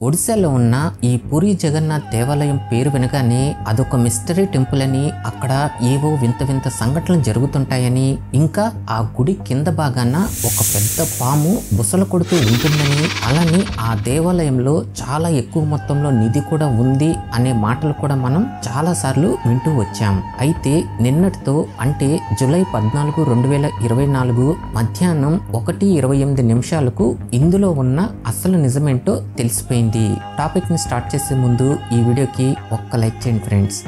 ఒడిశాలో ఉన్న ఈ పూరి జగన్నాథ్ దేవాలయం పేరు వినగానే అదొక మిస్టరీ టెంపుల్ అని, అక్కడ ఏవో వింత వింత సంఘటనలు జరుగుతుంటాయని, ఇంకా ఆ గుడి కింద భాగాన ఒక పెద్ద పాము బుసలు కొడుతూ ఉంటుందని, అలానే ఆ దేవాలయంలో చాలా ఎక్కువ మొత్తంలో నిధి కూడా ఉంది అనే మాటలు కూడా మనం చాలా సార్లు వింటూ వచ్చాం. అయితే నిన్నటితో అంటే జూలై 14, 2024 మధ్యాహ్నం 1:28 ఇందులో ఉన్న అసలు నిజమేంటో తెలిసిపోయింది. టాపిక్ ని స్టార్ట్ చేసే ముందు ఈ వీడియోకి ఒక్క లైక్ చేయండి ఫ్రెండ్స్.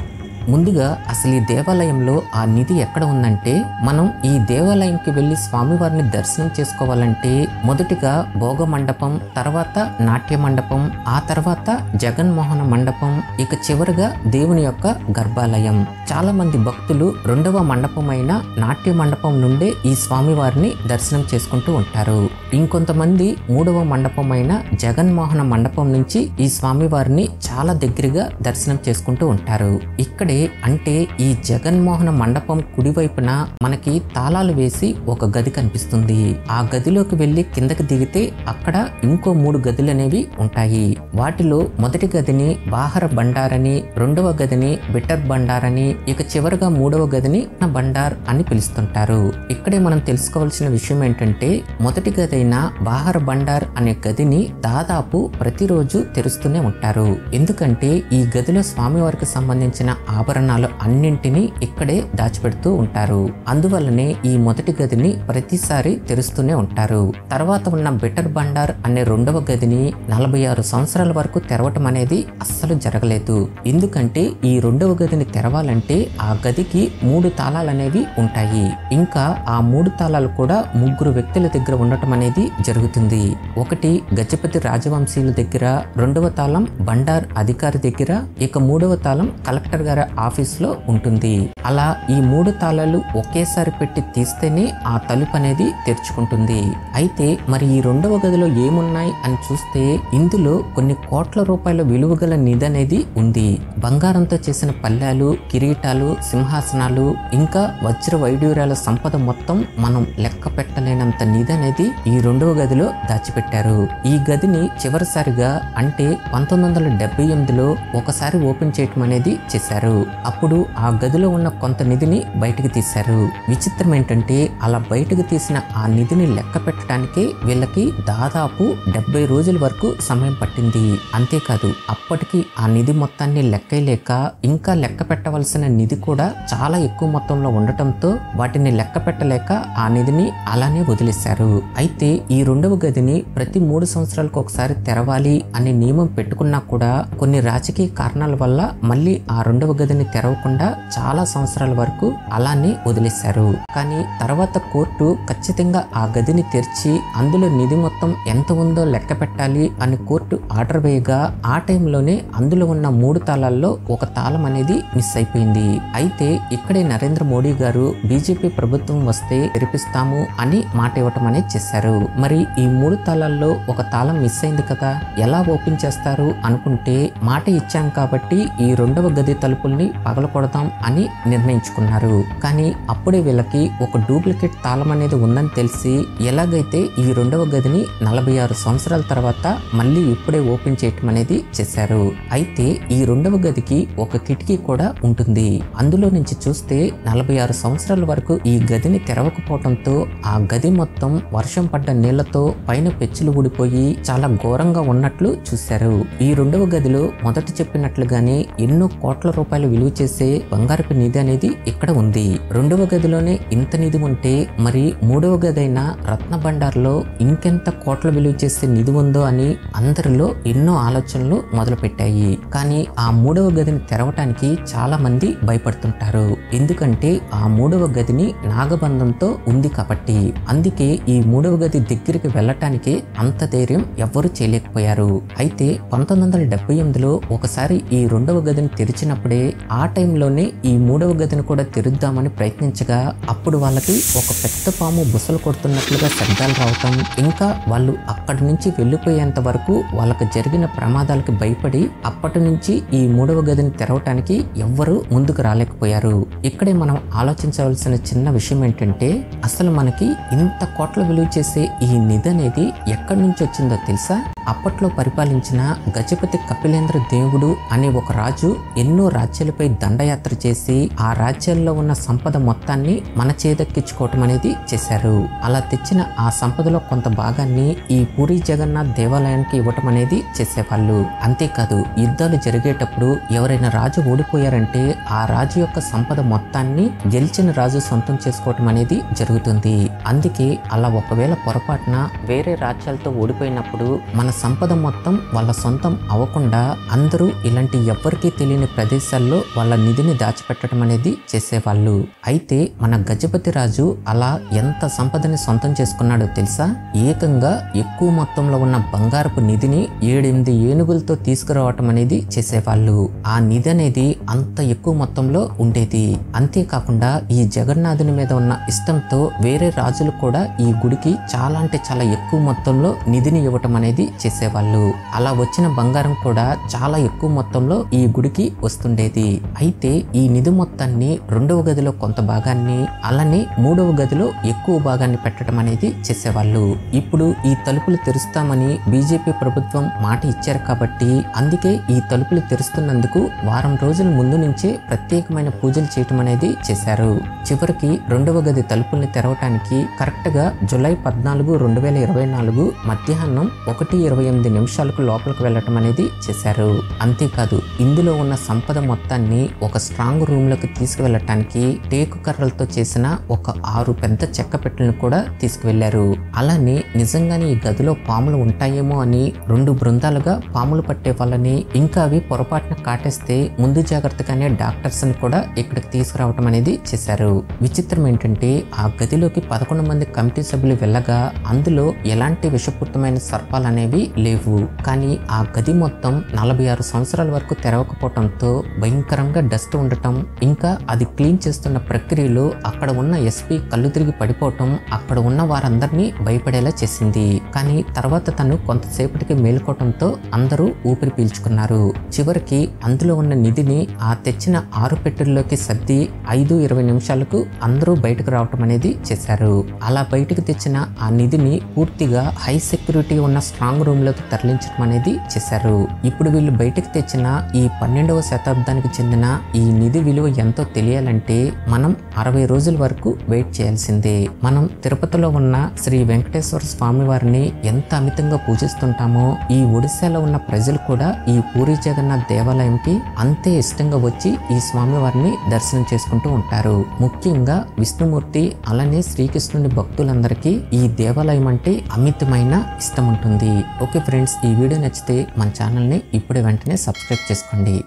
ముందుగా అసలు ఈ దేవాలయంలో ఆ నిధి ఎక్కడ ఉందంటే, మనం ఈ దేవాలయంకి వెళ్ళి స్వామివారిని దర్శనం చేసుకోవాలంటే మొదటిగా భోగ మండపం, తర్వాత నాట్య మండపం, ఆ తర్వాత జగన్మోహన మండపం, ఇక చివరిగా దేవుని యొక్క గర్భాలయం. చాలా మంది భక్తులు రెండవ మండపమైన నాట్య మండపం నుండే ఈ స్వామివారిని దర్శనం చేసుకుంటూ ఉంటారు. ఇంకొంతమంది మూడవ మండపమైన జగన్మోహన మండపం నుంచి ఈ స్వామివారిని చాలా దగ్గరగా దర్శనం చేసుకుంటూ ఉంటారు. ఇక్కడే అంటే ఈ జగన్మోహన మండపం కుడివైపున మనకి తాళాలు వేసి ఒక గది కనిపిస్తుంది. ఆ గదిలోకి వెళ్లి కిందకి దిగితే అక్కడ ఇంకో 3 గదులు అనేవి ఉంటాయి. వాటిలో మొదటి గదిని బాహర బండార్ అని, రెండవ గదిని బిటర్ బండార్ అని, ఇక చివరిగా మూడవ గదిని బండార్ అని పిలుస్తుంటారు. ఇక్కడే మనం తెలుసుకోవాల్సిన విషయం ఏంటంటే, మొదటి గది అయిన బాహర బండార్ అనే గదిని దాదాపు ప్రతిరోజు తెరుస్తూనే ఉంటారు. ఎందుకంటే ఈ గదిలో స్వామివారికి సంబంధించిన ఆభరణాలు అన్నింటినీ ఇక్కడే దాచిపెడుతూ ఉంటారు. అందువల్లనే ఈ మొదటి గదిని ప్రతిసారి తెరుస్తూనే ఉంటారు. తర్వాత ఉన్న బిటర్ బండార్ అనే రెండవ గదిని 46 సంవత్సరాల వరకు తెరవటం అనేది అస్సలు జరగలేదు. ఎందుకంటే ఈ రెండవ గదిని తెరవాలంటే ఆ గదికి 3 తాళాలు అనేవి ఉంటాయి. ఇంకా ఆ 3 తాళాలు కూడా 3 వ్యక్తుల దగ్గర ఉండటం అనేది జరుగుతుంది. ఒకటి గజపతి రాజవంశీయుల దగ్గర, రెండవ తాళం బండార్ అధికారి దగ్గర, ఇక మూడవ తాళం కలెక్టర్ గారి ఆఫీస్ లో ఉంటుంది. అలా ఈ 3 తాళాలు ఒకేసారి పెట్టి తీస్తేనే ఆ తలుపు అనేది తెరుచుకుంటుంది. అయితే మరి ఈ రెండవ గదిలో ఏమున్నాయి అని చూస్తే, ఇందులో కొన్ని కోట్ల రూపాయల విలువ గల నిధి అనేది ఉంది. బంగారంతో చేసిన పళ్ళాలు, కిరీటాలు, సింహాసనాలు, ఇంకా వజ్ర వైడూర్యాల సంపద మొత్తం మనం లెక్క పెట్టలేనంత నిధి అనేది ఈ రెండవ గదిలో దాచిపెట్టారు. ఈ గదిని చివరిసారిగా అంటే 1978లో ఒకసారి ఓపెన్ చేయటం అనేది చేశారు. అప్పుడు ఆ గదిలో ఉన్న కొంత నిధిని బయటకు తీశారు. విచిత్రం ఏంటంటే, అలా బయటకు తీసిన ఆ నిధిని లెక్క పెట్టడానికే వీళ్ళకి దాదాపు 70 రోజుల వరకు సమయం పట్టింది. అంతేకాదు, అప్పటికి ఆ నిధి మొత్తాన్ని లెక్కలేక ఇంకా లెక్క పెట్టవలసిన నిధి కూడా చాలా ఎక్కువ మొత్తంలో ఉండటంతో వాటిని లెక్క పెట్టలేక ఆ నిధిని అలానే వదిలేశారు. అయితే ఈ రెండవ గదిని ప్రతి 3 సంవత్సరాలకు ఒకసారి తెరవాలి అనే నియమం పెట్టుకున్నా కూడా కొన్ని రాజకీయ కారణాల వల్ల మళ్ళీ ఆ రెండవ గదిని తెరవకుండా చాలా సంవత్సరాల వరకు అలానే వదిలేశారు. కానీ తర్వాత కోర్టు ఖచ్చితంగా ఆ గదిని తెరిచి అందులో నిధి మొత్తం ఎంత ఉందో లెక్క పెట్టాలి అని కోర్టు ఆర్డర్ వేయగా, ఆ టైంలోనే అందులో ఉన్న 3 తాళాల్లో ఒక తాళం అనేది మిస్ అయిపోయింది. అయితే ఇక్కడే నరేంద్ర మోడీ గారు బీజేపీ ప్రభుత్వం వస్తే తెరిపిస్తాము అని మాట ఇవ్వటం అనేది చేశారు. మరి ఈ 3 తాళాల్లో ఒక తాళం మిస్ అయింది కదా, ఎలా ఓపెన్ చేస్తారు అనుకుంటే, మాట ఇచ్చాం కాబట్టి ఈ రెండవ గది తలుపుల్ని పగలకొడదాం అని నిర్ణయించుకున్నారు. కానీ అప్పుడే వీళ్ళకి ఒక డూప్లికేట్ తాళం అనేది ఉందని తెలిసి, ఎలాగైతే ఈ రెండవ గదిని 46 సంవత్సరాల తర్వాత మళ్ళీ ఇప్పుడే ఓపెన్ చేయటం అనేది చేశారు. అయితే ఈ రెండవ గదికి ఒక కిటికీ కూడా ఉంటుంది. అందులో నుంచి చూస్తే 46 సంవత్సరాల వరకు ఈ గదిని తెరవకపోవడంతో ఆ గది మొత్తం వర్షం పడ్డ నీళ్లతో పైన పెచ్చులు ఊడిపోయి చాలా ఘోరంగా ఉన్నట్లు చూశారు. ఈ రెండవ గదిలో మొదట చెప్పినట్లుగానే ఎన్నో కోట్ల రూపాయలు విలువ చేసే బంగారపు నిధి అనేది ఇక్కడ ఉంది. రెండవ గదిలోనే ఇంత నిధి ఉంటే మరి మూడవ గది అయిన రత్న బండార్లో ఇంకెంత కోట్ల విలువ చేసే నిధి ఉందో అని అందరిలో ఎన్నో ఆలోచనలు మొదలు పెట్టాయి. కానీ ఆ మూడవ గదిని తెరవటానికి చాలా మంది భయపడుతుంటారు. ఎందుకంటే ఆ మూడవ గదిని నాగబంధంతో ఉంది కాబట్టి. అందుకే ఈ మూడవ గది దగ్గరికి వెళ్ళటానికి అంత ధైర్యం ఎవ్వరూ చేయలేకపోయారు. అయితే 1978లో ఒకసారి ఈ రెండవ గదిని తెరిచినప్పుడే ఆ టైంలోనే ఈ మూడవ గదిని కూడా తెరుద్దామని ప్రయత్నించగా, అప్పుడు వాళ్ళకి ఒక పెద్ద పాము బుసలు కొడుతున్నట్లుగా శబ్దాలు రావటం, ఇంకా వాళ్ళు అక్కడి నుంచి వెళ్ళిపోయేంత వరకు వాళ్ళకి జరిగిన ప్రమాదాలకి భయపడి అప్పటి నుంచి ఈ మూడవ గదిని తెరవటానికి ఎవ్వరూ ముందుకు రాలేకపోయారు. ఇక్కడే మనం ఆలోచించవలసిన చిన్న విషయం ఏంటంటే, అసలు మనకి ఇంత కోట్ల విలువ చేసే ఈ నిధి అనేది ఎక్కడి నుంచి వచ్చిందో తెలుసా? అప్పట్లో పరిపాలించిన గజపతి కపిలేంద్ర దేవుడు అనే ఒక రాజు ఎన్నో రాజ్యాలపై దండయాత్ర చేసి ఆ రాజ్యాల్లో ఉన్న సంపద మొత్తాన్ని మన చేదక్కించుకోవటం అనేది చేశారు. అలా తెచ్చిన ఆ సంపదలో కొంత భాగాన్ని ఈ పూరి జగన్నాథ్ దేవాలయానికి ఇవ్వటం అనేది చేసేవాళ్ళు. అంతేకాదు యుద్ధాలు జరిగేటప్పుడు ఎవరైనా రాజు ఓడిపోయారంటే ఆ రాజు యొక్క సంపద మొత్తాన్ని గెలిచిన రాజు సొంతం చేసుకోవటం అనేది జరుగుతుంది. అందుకే అలా ఒకవేళ పొరపాటున వేరే రాజ్యాలతో ఓడిపోయినప్పుడు మన సంపద మొత్తం వాళ్ళ సొంతం అవ్వకుండా అందరూ ఇలాంటి ఎవ్వరికీ తెలియని ప్రదేశాల్లో వాళ్ళ నిధిని దాచిపెట్టడం అనేది చేసేవాళ్ళు. అయితే మన గజపతి రాజు అలా ఎంత సంపదని సొంతం చేసుకున్నాడో తెలుసా? ఏకంగా ఎక్కువ మొత్తంలో ఉన్న బంగారపు నిధిని 7-8 ఏనుగులతో తీసుకురావటం అనేది చేసేవాళ్ళు. ఆ నిధి అనేది అంత ఎక్కువ మొత్తంలో ఉండేది. అంతేకాకుండా ఈ జగన్నాథుని మీద ఉన్న ఇష్టంతో వేరే రాజులు కూడా ఈ గుడికి చాలా అంటే చాలా ఎక్కువ మొత్తంలో నిధిని ఇవ్వటం అనేది చేసేవాళ్ళు. అలా వచ్చిన బంగారం కూడా చాలా ఎక్కువ మొత్తంలో ఈ గుడికి వస్తుండేది. అయితే ఈ నిధి మొత్తాన్ని 2వ గదిలో కొంత భాగాన్ని అలానే 3వ గదిలో ఎక్కువ భాగాన్ని పెట్టడం అనేది చేసేవాళ్ళు. ఇప్పుడు ఈ తలుపులు తెరుస్తామని బీజేపీ ప్రభుత్వం మాట ఇచ్చారు కాబట్టి అందుకే ఈ తలుపులు తెరుస్తున్నందుకు వారం రోజుల ముందు నుంచే ప్రత్యేకమైన పూజలు చేయటం అనేది చేశారు. చివరికి 2వ గది తలుపుల్ని తెరవటానికి కరెక్ట్ గా జూలై 14, 2024 మధ్యాహ్నం 1:28 లోపలికి వెళ్ళటం అనేది చేశారు. అంతేకాదు ఇందులో ఉన్న సంపద మొత్తాన్ని ఒక స్ట్రాంగ్ రూమ్ లోకి తీసుకువెళ్ళటానికి టేకు కర్రలతో చేసిన ఒక 6 పెద్ద చెక్క పెట్టెలను కూడా తీసుకువెళ్లారు. అలానే నిజంగానే ఈ గదిలో పాములు ఉంటాయేమో అని 2 బృందాలుగా పాములు పట్టే వాళ్ళని ఇంకా అవి పొరపాటున కాటేస్తే ముందు జాగ్రత్తగానే డాక్టర్స్ ని కూడా ఇక్కడికి తీసుకురావటం అనేది చేశారు. విచిత్రం ఏంటంటే ఆ గదిలోకి 11 మంది కమిటీ సభ్యులు వెళ్ళగా అందులో ఎలాంటి విషపూరితమైన సర్పాలు అనేవి లేవు. కానీ ఆ గది మొత్తం 46 సంవత్సరాల వరకు తెరవకపోవటంతో భయంకరంగా డస్ట్ ఉండటం ఇంకా అది క్లీన్ చేస్తున్న ప్రక్రియలో అక్కడ ఉన్న ఎస్పీ కళ్ళు తిరిగి పడిపోవటం అక్కడ ఉన్న వారందరినీ భయపడేలా చేసింది. కానీ తర్వాత తను కొంతసేపటికి మేలుకోవటంతో అందరూ ఊపిరి పీల్చుకున్నారు. చివరికి అందులో ఉన్న నిధిని ఆ తెచ్చిన 6 పెట్టెల్లోకి సర్ది 5:20 అందరూ బయటకు రావటం అనేది చేశారు. అలా బయటకు తెచ్చిన ఆ నిధిని పూర్తిగా హై సెక్యూరిటీ ఉన్న స్ట్రాంగ్ రూమ్ లోకి తరలించడం అనేది చేశారు. ఇప్పుడు వీళ్ళు బయటకు తెచ్చిన ఈ 12వ శతాబ్దానికి చెందిన ఈ నిధి విలువ ఎంతో తెలియాలంటే మనం 60 రోజుల వరకు వెయిట్ చేయాల్సిందే. మనం తిరుపతిలో ఉన్న శ్రీ వెంకటేశ్వర స్వామి వారిని ఎంత అమితంగా పూజిస్తుంటామో ఈ ఒడిశాలో ఉన్న ప్రజలు కూడా ఈ పూరి జగన్నాథ్ దేవాలయంకి అంతే ఇష్టంగా వచ్చి ఈ స్వామి వారిని దర్శనం చేసుకుంటూ ఉంటారు. ముఖ్యంగా విష్ణుమూర్తి అలానే శ్రీకృష్ణుని భక్తులందరికీ ఈ దేవాలయం అంటే అమితమైన ఇష్టం ఉంటుంది. ఓకే ఫ్రెండ్స్, ఈ వీడియో నచ్చితే మన ఛానల్ని ఇప్పుడే వెంటనే సబ్స్క్రైబ్ చేసుకోండి.